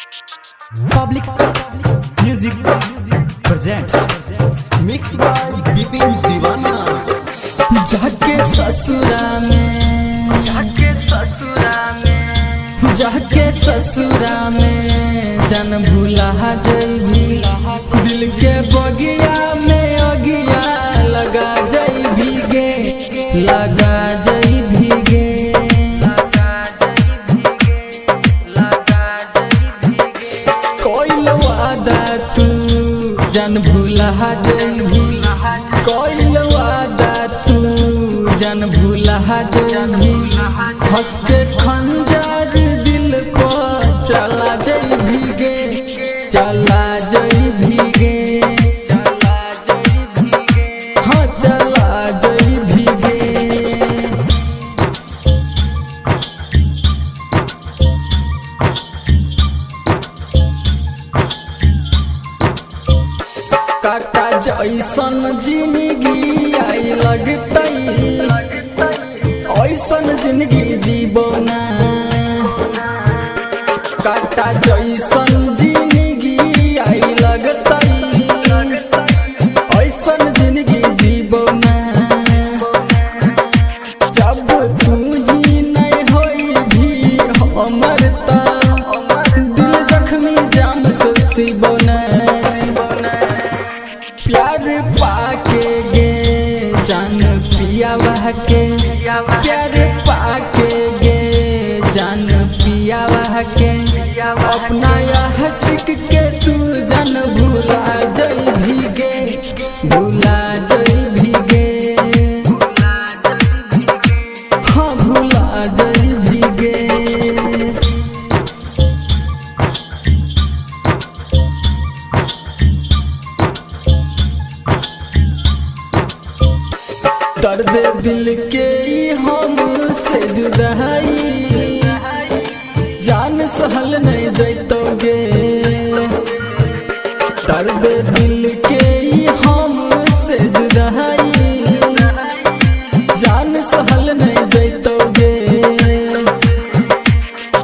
Public Music presents mix by Vipin Deewana. जाके ससुरा में जाके ससुरा में जन भूला जैभी दिल के बगिया में अगिया लगा जैभी गे लगा जैभी गे कोई वादा तू जन भूला जैभी कोई वादा तू जन भूला जैभी हंस के खंजर दिल को चला जैभी गे चला जैभी गे हाँ चला जैभी गे। काटा जैसन जिंदगी आई लगतई ऐसन जिंदगी जीवना काटा जैसन जिंदगी आई लगतई ऐसन जिंदगी जीवना जब तू ही नहीं होई भी हमर ता दिल जख्मी जाम से सिबना प्यार पाके गे जान पिया के प्यार पाके गे जान पिया के अपना यह हंसिक के तू जन भूला जैभी गे भूला जैभी गे हाँ भूला जैभी गे। दर्द दिल के हमसे जुदाई जान सहल नहीं जैतोगे दर्द दिल के हमसे जुदाई जान सहल नहीं जैतोगे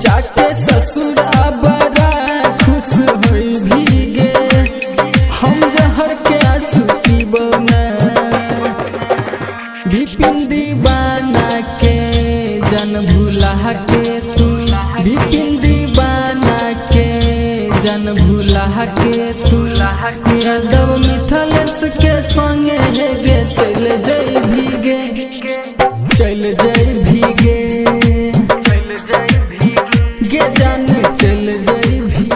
जाके ससुरा बड़ा खुश होई भीगे हम जहर के आंसू पीबना विपिन दीवाना के जन भूला के तू विपिन दीवाना के जन भूला के तू यादव मिथलेश के संगे है गे चल जैभी गे चल जैभी गे जान चल जैभी।